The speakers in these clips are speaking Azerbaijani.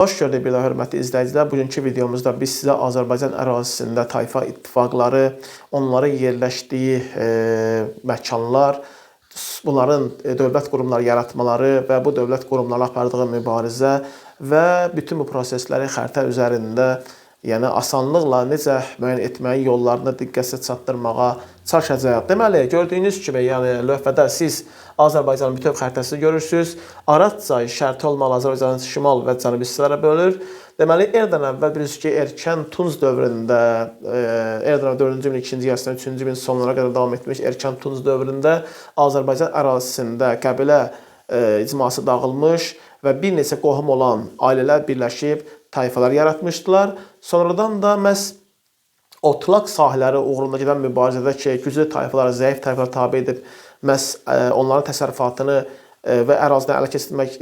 Hoş gördük bir daha hörmətli izləyicilər. Bugünkü videomuzda biz sizə Azərbaycan ərazisində tayfa ittifaqları, onların yerləşdiyi məkanlar, bunların dövlət qurumları yaratmaları və bu dövlət qurumlarla apardığı mübarizə və bütün bu prosesləri xəritə üzərində, yəni asanlıqla necə müəyyən etməyin yollarını diqqətə çatdırmağa çalışacağıq. Deməli, gördüyünüz kimi, yəni lövhədə siz Azərbaycanın bütöv xəritəsini görürsünüz. Araz çayı şərti olmalı Azərbaycanın şimal və cənubi hissələrə bölür. Deməli, eradan əvvəl bilirsiniz ki, Erkən Tunc dövründə, eradan 4-cü min, 2-ci yarısından 3-cü min sonlara qədər davam etmiş Erkən Tunc dövründə Azərbaycan ərazisində qəbilə icması dağılmış və bir neçə qohum olan ailələr birləşib tayfalar yaratmışdılar. Sonradan da məhz otlaq sahələri uğrunda gedən mübarizədə ki, güclü tayfalara, zəif tayfalara tabe edib məhz onların təsərrüfatını və ərazidən ələ keçirmək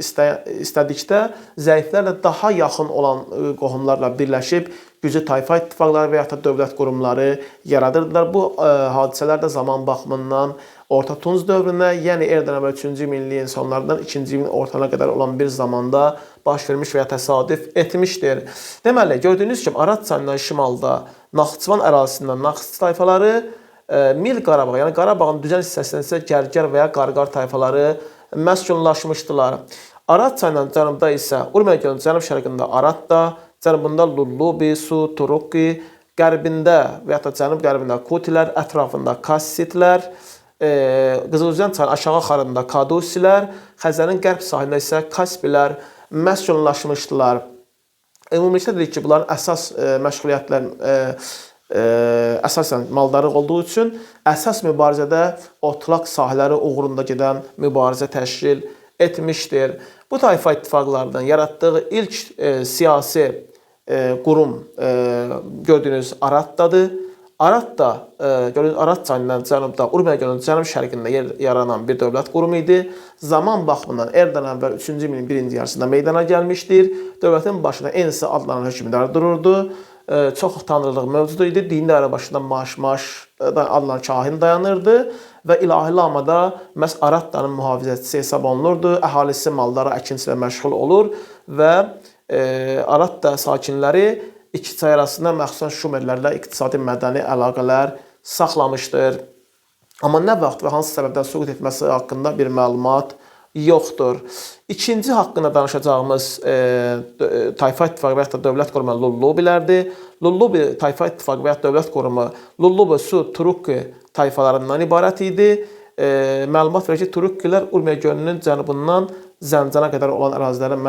istədikdə zəiflərlə daha yaxın olan qohumlarla birləşib güclü tayfa ittifaqları və ya da dövlət qurumları yaradırdılar. Bu hadisələr də zaman baxımından Orta Tunc dövrünə, yəni eradan əvvəl 3-cü minliyin sonlarından 2-ci min ortalarına qədər olan bir zamanda baş vermiş və ya təsadüf etmişdir. Deməli, gördüyünüz kimi Araz çayından şimalda Naxçıvan ərazisindən Naxçı tayfaları, Mil Qarabağ, yəni Qarabağın düzən hissəsindən isə Gərgər və ya Qarqar tayfaları məskunlaşmışdılar. Araz çayından cənubda isə Urmiya gölünün cənub-şərqində Aratda, cənubunda Lullubi, Su, Turukki, qərbində və ya da cənub-qərbində Kutilər, ətrafında Kassitlər, Qızılüzən çayının aşağı axarında Kadusilər, Xəzərin qərb sahilində isə Kaspilər məskunlaşmışdılar. Ümumilikdə dedik ki, bunların əsas məşğuliyyətlər əsasən maldarlıq olduğu üçün əsas mübarizədə otlaq sahələri uğrunda gedən mübarizə təşkil etmişdir. Bu tayfa ittifaqlarının yaratdığı ilk siyasi qurum gördüyünüz Aratdadır. Aratda, gördüyünüz Araz çayından cənubda, Urmiya gölünün cənub-şərqində yaranan bir dövlət qurumu idi. Zaman baxımından eradan əvvəl 3-cü minin birinci yarısında meydana gəlmişdir. Dövlətin başında Ensi adlanan hökmdar dururdu. Çox tanrılıq mövcud idi. Dindar başında Maş adlanan kahin dayanırdı və İlahi Lama da məhz Aratdanın mühafizəçisi hesab olunurdu. Əhalisi mallara, əkinçilə məşğul olur və Aratda sakinləri İki çay arasında məxsusən Şumerlərlə iqtisadi mədəni əlaqələr saxlamışdır. Amma nə vaxt və hansı səbəbdən süqut etməsi haqqında bir məlumat yoxdur. İkinci haqqında danışacağımız tayfa ittifaqı və ya da dövlət qurumu Lullubilərdir. Lullubi tayfa ittifaqı və ya dövlət qurumu Lullubi, Su, Turukki tayfalarından ibarət idi. Məlumat verir ki, Turukkilər Urmiya gölünün cənubundan Zəncana qədər olan ərazilərə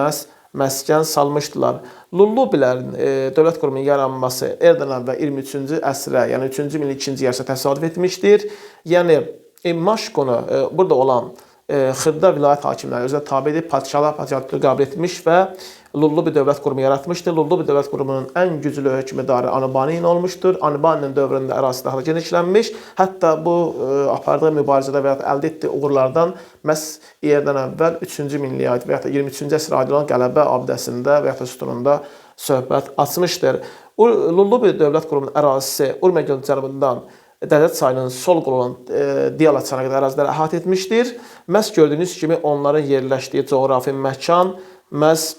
məskən salmışdılar. Lullubilərin dövlət qurumunun yaranması eradan əvvəl 23-cü əsrə, yəni 3-cü min 2-ci yarısı təsadüf etmişdir. Yəni Maşkonu burada olan xırda vilayət hakimləri özünə tabe edib padşahlar padşahlıq qəbul etmiş və Lullubi dövlət qurumu yaratmışdır. Lullubi dövlət qurumunun ən güclü hökmdarı Anibaniyin olmuşdur. Anibaninin dövründə ərazisi daha genişlənmiş. Hətta bu apardığı mübarizədə və ya əldə etdiyi uğurlardan məhz eradan əvvəl 3-cü minliyə aid və ya da 23-cü əsrə aid olan Qələbə abidəsində və ya da sütununda söhbət açmışdır. Lullubi dövlət qurumunun ərazisi Urmiya gölünün cənubundan Dədət çayının sol qolu olan Diyala çayına qədər əraziləri əhatə etmişdir. Məhz gördüyünüz kimi onların yerləşdiyi coğrafi məkan məhz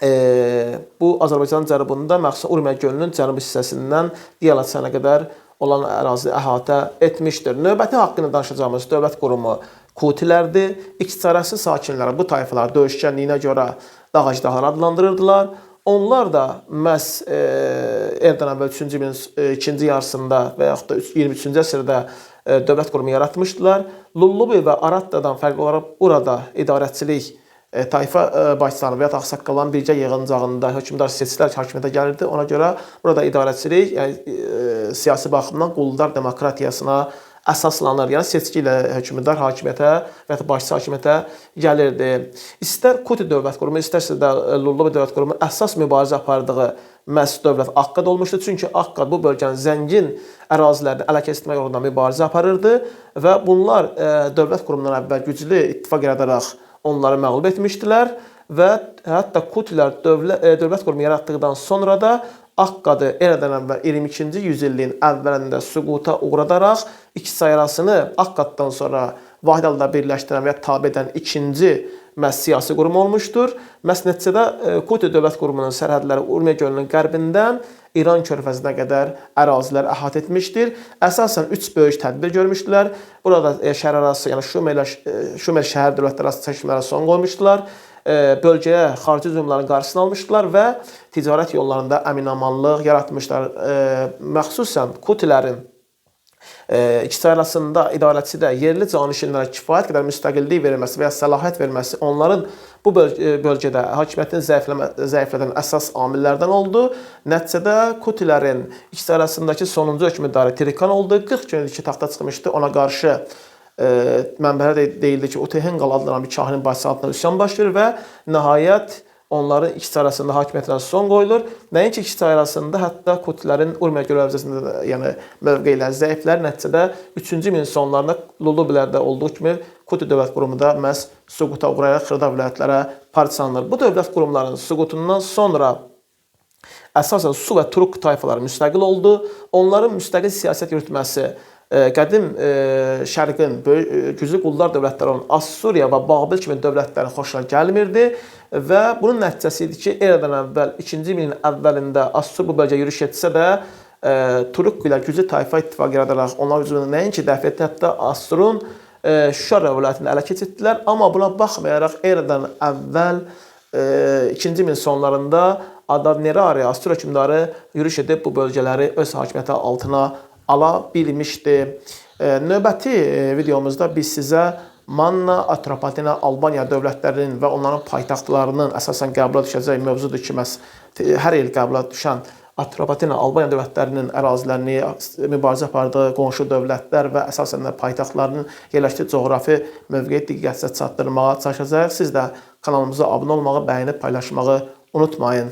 bu Azərbaycanın cənubunda məxsusən Urmiya gölünün cənub hissəsindən Diyala çayına qədər olan ərazi əhatə etmişdir. Növbəti haqqında danışacağımız dövlət qurumu Kutilərdir. İqtidarəsi sakinləri bu tayfalar döyüşkənliyinə görə dağacdağlar adlandırırdılar. Onlar da məhz eradan əvvəl 3-cü min 2-ci yarısında və yaxud da 23-cü əsrdə dövlət qurumu yaratmışdılar. Lullubi və Aratdadan fərqli olaraq burada idarəçilik tayfa başçıları və ya da ağsaqqalların birgə yığıncağında hökmdar seçkilər hakimiyyətə gəlirdi. Ona görə burada idarəçilik, yəni siyasi baxımdan quldar demokratiyasına əsaslanır. Yəni seçki ilə hökmdar hakimiyyətə və ya başçı hakimiyyətə gəlirdi. İstər Kuti dövlət qurumu, istərsə də Lullubi dövlət qurumu əsas mübarizə apardığı məhz dövlət Akkad olmuşdur. Çünki Akkad bu bölgənin zəngin ərazilərini ələ keçirmək uğrunda mübarizə aparırdı və bunlar dövlət qurumundan əvvəl güclü ittifaq yaradaraq onları məğlub etmişdilər və hətta Kutilər dövlət qurumu yaratdıqdan sonra da Akkadı eradan əvvəl 22-ci yüzilliyin əvvəlində süquta uğradaraq iki çay arasını Akkaddan sonra vahid halda birləşdirən və ya tabe edən ikinci məhz siyasi qurum olmuşdur. Məhz nəticədə Kuti dövlət qurumunun sərhədləri Urmiya gölünün qərbindən İran körfəzinə qədər ərazilər əhatə etmişdir. Əsasən 3 böyük tədbir görmüşdülər. Burada şəhərarası, yəni Şumer şəhər dövlətləri arası çəkişmələrə son qoymuşdular. Bölgəyə xarici hücumların qarşısını almışdılar və ticarət yollarında əminamanlıq yaratmışlar. Məxsusən Kutilərin ikisi arasında idarəçisi də yerli canişinlərə kifayət qədər müstəqillik verilməsi və ya səlahiyyət verilməsi onların bu bölgədə hakimiyyətini zəiflədən əsas amillərdən oldu. Nəticədə Kutilərin ikisi arasındakı sonuncu hökmdarı Trikan oldu. 40 günlük ki, taxta çıxmışdı. Ona qarşı mənbələrdə deyildi ki, Utehenqal adlanan bir kahinin başçısı altında üsyan başlayır və nəhayət onların ikisi arasında hakimiyyətinə son qoyulur. Nəinki ikisi arasında, hətta Kutilərin Urmiya gölü hövzəsində də, yəni mövqeləri zəiflər. Nəticədə 3-cü ilin sonlarında Lulubilərdə olduğu kimi Kuti dövlət qurumu da məhz süquta uğrayaraq xırda vilayətlərə parçalanır. Bu dövlət qurumlarının süqutundan sonra əsasən Su və Turuk tayfaları müstəqil oldu. Onların müstəqil siyasət yürütməsi qədim şərqin güclü qullar dövlətləri olan Assuriya və Babil kimi dövlətlərin xoşuna gəlmirdi və bunun nəticəsi idi ki, eradan əvvəl 2-ci ilin əvvəlində Assur bu bölgəyə yürüş etsə də Turuk ilə güclü tayfa ittifaqı yaradaraq onlar hücumunu nəinki dəf etdi, hətta Assurun Şuşa vilayətini ələ keçirdilər. Amma buna baxmayaraq eradan əvvəl 2-ci ilin sonlarında Adad-Nirari Assur hökmdarı yürüş edib bu bölgələri öz hakimiyyəti altına ala bilmişdi. Növbəti videomuzda biz sizə Manna, Atropatina, Albaniya dövlətlərinin və onların paytaxtlarının əsasən qəbula düşəcək mövzudur ki, hər il qəbula düşən Atropatina, Albaniya dövlətlərinin ərazilərini, mübarizə apardığı qonşu dövlətlər və əsasən də paytaxtlarının yerləşdiyi coğrafi mövqeyi diqqətinizə çatdırmağa çalışacağıq. Siz də kanalımıza abunə olmağı, bəyənib paylaşmağı unutmayın.